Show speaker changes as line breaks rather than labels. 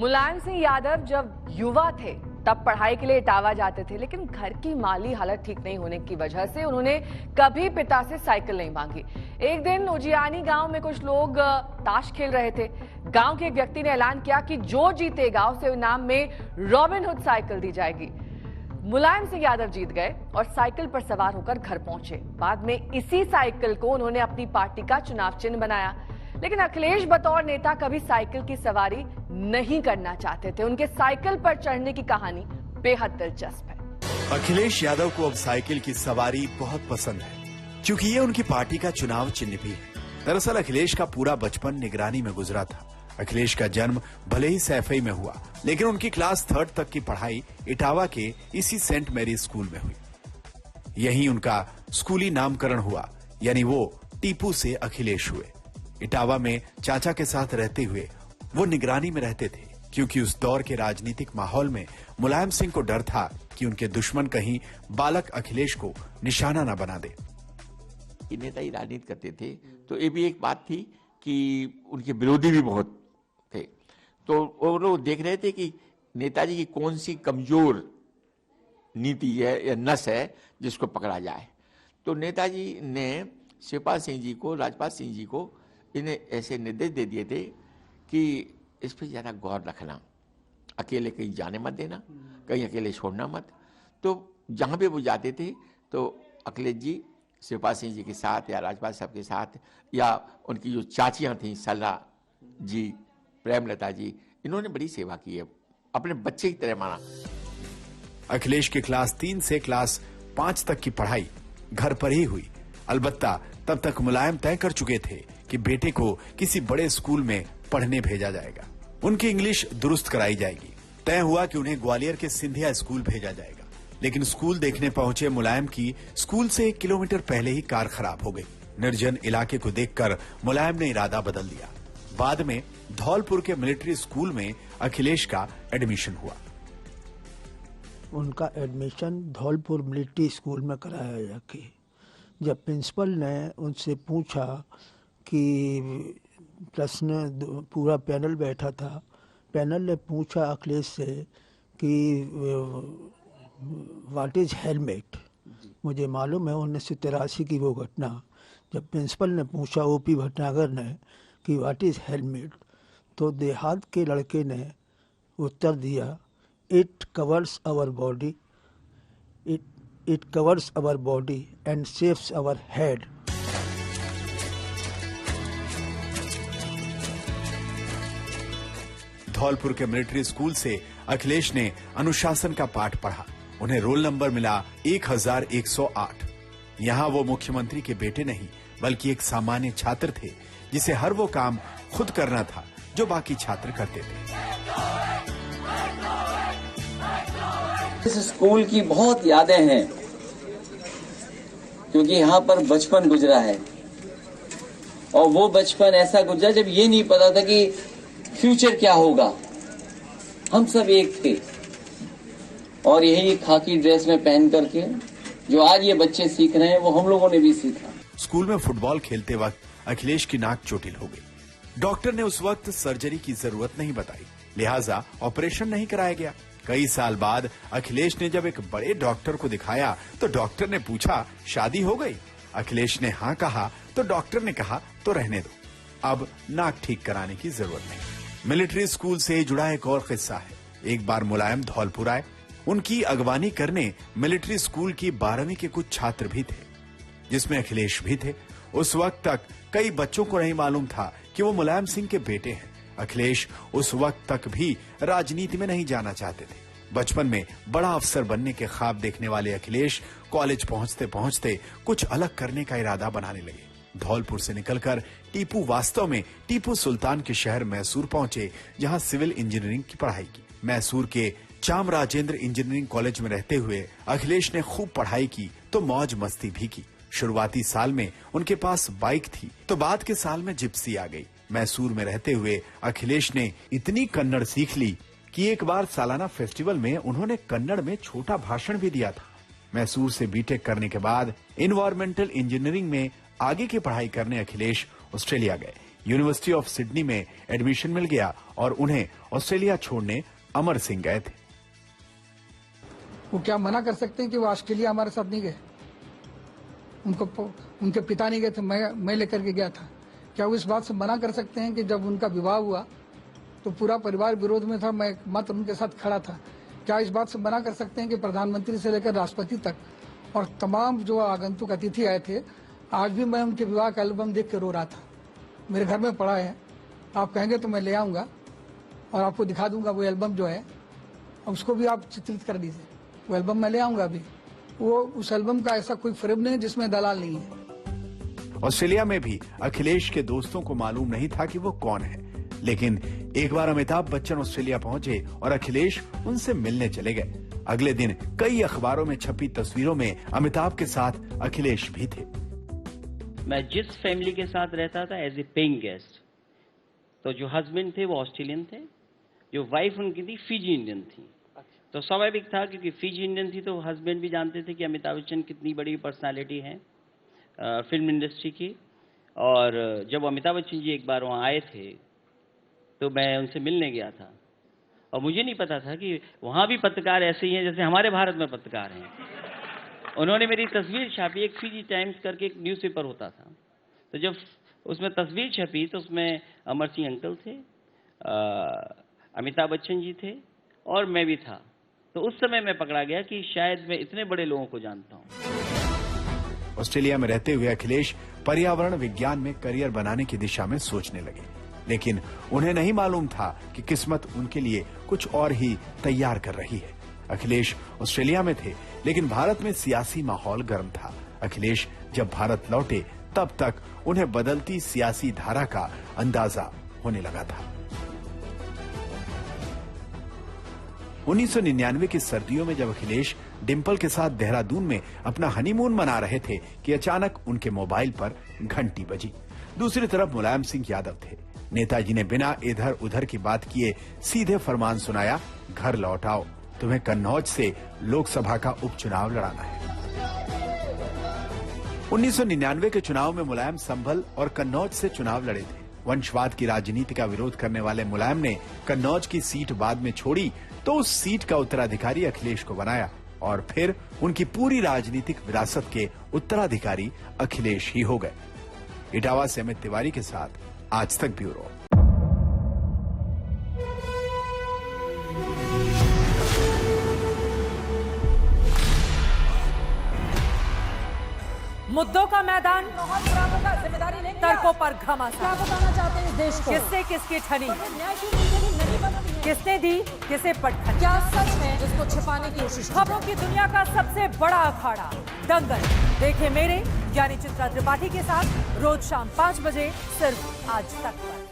मुलायम सिंह यादव जब युवा थे तब पढ़ाई के लिए इटावा जाते थे, लेकिन घर की माली हालत ठीक नहीं होने की वजह से उन्होंने कभी पिता से साइकिल नहीं मांगी। एक दिन उजियानी गांव में कुछ लोग ताश खेल रहे थे। गांव के एक व्यक्ति ने ऐलान किया कि जो जीतेगा उसे इनाम में रॉबिन हुड साइकिल दी जाएगी। मुलायम सिंह यादव जीत गए और साइकिल पर सवार होकर घर पहुंचे। बाद में इसी साइकिल को उन्होंने अपनी पार्टी का चुनाव चिन्ह बनाया। लेकिन अखिलेश बतौर नेता कभी साइकिल की सवारी नहीं करना चाहते थे। उनके साइकिल पर चढ़ने की कहानी बेहद दिलचस्प है।
अखिलेश यादव को अब साइकिल की सवारी बहुत पसंद है, क्योंकि ये उनकी पार्टी का चुनाव चिन्ह भी है। दरअसल अखिलेश का पूरा बचपन निगरानी में गुजरा था। अखिलेश का जन्म भले ही सैफई में हुआ, लेकिन उनकी क्लास 3 तक की पढ़ाई इटावा के इसी सेंट मैरी स्कूल में हुई। यहीं उनका स्कूली नामकरण हुआ, यानी वो टीपू से अखिलेश हुए। इटावा में चाचा के साथ रहते हुए वो निगरानी में रहते थे, क्योंकि उस दौर के राजनीतिक माहौल में मुलायम सिंह को डर था कि उनके दुश्मन कहीं बालक अखिलेश को निशाना न बना दे।
नेता ही राजनीति करते थे, तो ये भी एक बात थी कि उनके विरोधी भी बहुत थे। तो वो लोग देख रहे थे कि नेताजी की कौन सी कमजोर नीति है या नस है जिसको पकड़ा जाए। तो नेताजी ने शिवपाल सिंह जी को, राजपाल सिंह जी को इन्हें ऐसे निर्देश दे दिए थे कि इस पर ज़्यादा गौर रखना, अकेले कहीं जाने मत देना, कहीं अकेले छोड़ना मत। तो जहाँ पे वो जाते थे तो अखिलेश जी शिवपाल सिंह जी के साथ या राजपाल साहब के साथ, या उनकी जो चाचियाँ थीं सल्ला जी, प्रेमलता जी, इन्होंने बड़ी सेवा की है, अपने बच्चे की तरह माना।
अखिलेश की क्लास 3 से क्लास 5 तक की पढ़ाई घर पर ही हुई। अलबत्ता तब तक मुलायम तय कर चुके थे कि बेटे को किसी बड़े स्कूल में पढ़ने भेजा जाएगा, उनकी इंग्लिश दुरुस्त कराई जाएगी। तय हुआ कि उन्हें ग्वालियर के सिंधिया स्कूल भेजा जाएगा। लेकिन स्कूल देखने पहुंचे मुलायम की स्कूल से 1 किलोमीटर पहले ही कार खराब हो गई। निर्जन इलाके को देखकर मुलायम ने इरादा बदल दिया। बाद में धौलपुर के मिलिट्री स्कूल में अखिलेश का एडमिशन हुआ।
उनका एडमिशन धौलपुर मिलिट्री स्कूल में कराया जाके, जब प्रिंसिपल ने उनसे पूछा कि प्रश्न, पूरा पैनल बैठा था, पैनल ने पूछा अखिलेश से कि व्हाट इज हेलमेट। मुझे मालूम है 1983 की वो घटना, जब प्रिंसिपल ने पूछा ओपी भटनागर ने कि व्हाट इज हेलमेट, तो देहात के लड़के ने उत्तर दिया, it covers our body, it covers our body and saves our head.
Dholpur के मिलिट्री स्कूल से अखिलेश ने अनुशासन का पाठ पढ़ा। उन्हें रोल नंबर मिला 1108। यहाँ वो मुख्यमंत्री के बेटे नहीं, बल्कि एक सामान्य छात्र थे, जिसे हर वो काम खुद करना था जो बाकी छात्र करते थे।
इस स्कूल की बहुत यादें हैं, क्योंकि यहाँ पर बचपन गुजरा है, और वो बचपन ऐसा गुजरा जब ये नहीं पता था कि फ्यूचर क्या होगा। हम सब एक थे, और यही खाकी ड्रेस में पहन करके जो आज ये बच्चे सीख रहे हैं वो हम लोगों ने भी सीखा।
स्कूल में फुटबॉल खेलते वक्त अखिलेश की नाक चोटिल हो गई। डॉक्टर ने उस वक्त सर्जरी की जरूरत नहीं बताई, लिहाजा ऑपरेशन नहीं कराया गया। कई साल बाद अखिलेश ने जब एक बड़े डॉक्टर को दिखाया तो डॉक्टर ने पूछा, शादी हो गई? अखिलेश ने हाँ कहा तो डॉक्टर ने कहा, तो रहने दो, अब नाक ठीक कराने की जरूरत नहीं। मिलिट्री स्कूल से जुड़ा एक और किस्सा है। एक बार मुलायम धौलपुर आए। उनकी अगवानी करने मिलिट्री स्कूल की 12वीं के कुछ छात्र भी थे, जिसमें अखिलेश भी थे। उस वक्त तक कई बच्चों को नहीं मालूम था कि वो मुलायम सिंह के बेटे हैं। अखिलेश उस वक्त तक भी राजनीति में नहीं जाना चाहते थे। बचपन में बड़ा अफसर बनने के ख्वाब देखने वाले अखिलेश कॉलेज पहुंचते पहुंचते कुछ अलग करने का इरादा बनाने लगे। धौलपुर से निकलकर टीपू वास्तव में टीपू सुल्तान के शहर मैसूर पहुंचे, जहां सिविल इंजीनियरिंग की पढ़ाई की। मैसूर के चामराजेंद्र इंजीनियरिंग कॉलेज में रहते हुए अखिलेश ने खूब पढ़ाई की तो मौज मस्ती भी की। शुरुआती साल में उनके पास बाइक थी, तो बाद के साल में जिप्सी आ गई। मैसूर में रहते हुए अखिलेश ने इतनी कन्नड़ सीख ली कि एक बार सालाना फेस्टिवल में उन्होंने कन्नड़ में छोटा भाषण भी दिया था। मैसूर से बीटेक करने के बाद एनवायरमेंटल इंजीनियरिंग में आगे की पढ़ाई करने अखिलेश ऑस्ट्रेलिया गए। यूनिवर्सिटी ऑफ सिडनी में एडमिशन मिल गया और उन्हें ऑस्ट्रेलिया छोड़ने अमर सिंह गए थे।
वो क्या मना कर सकते हैं कि वो ऑस्ट्रेलिया हमारे साथ नहीं गए? उनके पिता नहीं गए थे, मैं लेकर के गया था। क्या वो इस बात से मना कर सकते हैं कि जब उनका विवाह हुआ तो पूरा परिवार विरोध में था, मैं मात्र उनके साथ खड़ा था? क्या इस बात से मना कर सकते हैं कि प्रधानमंत्री से लेकर राष्ट्रपति तक और तमाम जो आगंतुक अतिथि आए थे, आज भी मैं उनके विवाह का एल्बम देख के रो रहा था। मेरे घर में पड़ा है, आप कहेंगे तो मैं ले आऊँगा और आपको दिखा दूंगा वो एल्बम जो है, उसको भी आप चित्रित कर दीजिए। वो एल्बम मैं ले आऊँगा अभी। वो उस एल्बम का ऐसा कोई फ्रेम नहीं है जिसमें दलाल नहीं है।
ऑस्ट्रेलिया में भी अखिलेश के दोस्तों को मालूम नहीं था कि वो कौन है, लेकिन एक बार अमिताभ बच्चन ऑस्ट्रेलिया पहुंचे और अखिलेश उनसे मिलने चले गए। अगले दिन कई अखबारों में छपी तस्वीरों में अमिताभ के साथ अखिलेश भी थे।
मैं जिस फैमिली के साथ रहता था एज ए पेइंग गेस्ट, तो जो हस्बैंड थे वो ऑस्ट्रेलियन थे, जो वाइफ उनकी थी फिजी इंडियन थी। तो स्वाभाविक था क्योंकि फिजी इंडियन थी तो हस्बैंड भी जानते थे कि अमिताभ बच्चन कितनी बड़ी पर्सनालिटी है फिल्म इंडस्ट्री की। और जब अमिताभ बच्चन जी एक बार वहाँ आए थे तो मैं उनसे मिलने गया था और मुझे नहीं पता था कि वहाँ भी पत्रकार ऐसे ही हैं जैसे हमारे भारत में पत्रकार हैं। उन्होंने मेरी तस्वीर छापी, एक फिजी टाइम्स करके एक न्यूज़पेपर होता था, तो जब उसमें तस्वीर छपी तो उसमें अमर सिंह अंकल थे, अमिताभ बच्चन जी थे और मैं भी था। तो उस समय मैं पकड़ा गया कि शायद मैं इतने बड़े लोगों को जानता हूँ।
ऑस्ट्रेलिया में रहते हुए अखिलेश पर्यावरण विज्ञान में करियर बनाने की दिशा में सोचने लगे, लेकिन उन्हें नहीं मालूम था कि किस्मत उनके लिए कुछ और ही तैयार कर रही है। अखिलेश ऑस्ट्रेलिया में थे, लेकिन भारत में सियासी माहौल गर्म था। अखिलेश जब भारत लौटे तब तक उन्हें बदलती सियासी धारा का अंदाजा होने लगा था। 1999 की सर्दियों में जब अखिलेश डिंपल के साथ देहरादून में अपना हनीमून मना रहे थे कि अचानक उनके मोबाइल पर घंटी बजी। दूसरी तरफ मुलायम सिंह यादव थे। नेताजी ने बिना इधर उधर की बात किए सीधे फरमान सुनाया, घर लौट आओ, तुम्हें कन्नौज से लोकसभा का उपचुनाव लड़ाना है। 1999 के चुनाव में मुलायम संभल और कन्नौज से चुनाव लड़े थे। वंशवाद की राजनीति का विरोध करने वाले मुलायम ने कन्नौज की सीट बाद में छोड़ी तो उस सीट का उत्तराधिकारी अखिलेश को बनाया और फिर उनकी पूरी राजनीतिक विरासत के उत्तराधिकारी अखिलेश ही हो गए। इटावा से अमित तिवारी के साथ आज तक ब्यूरो।
मुद्दों का मैदान, तर्कों पर घमासान। क्या बताना चाहते हैं इस देश को? किससे किसकी ठनी, किसने दी किसे पटखनी, क्या सच है जिसको छिपाने की कोशिश? खबरों की दुनिया का सबसे बड़ा अखाड़ा दंगल देखे मेरे यानी चित्रा त्रिपाठी के साथ रोज शाम 5 बजे सिर्फ आज तक पर।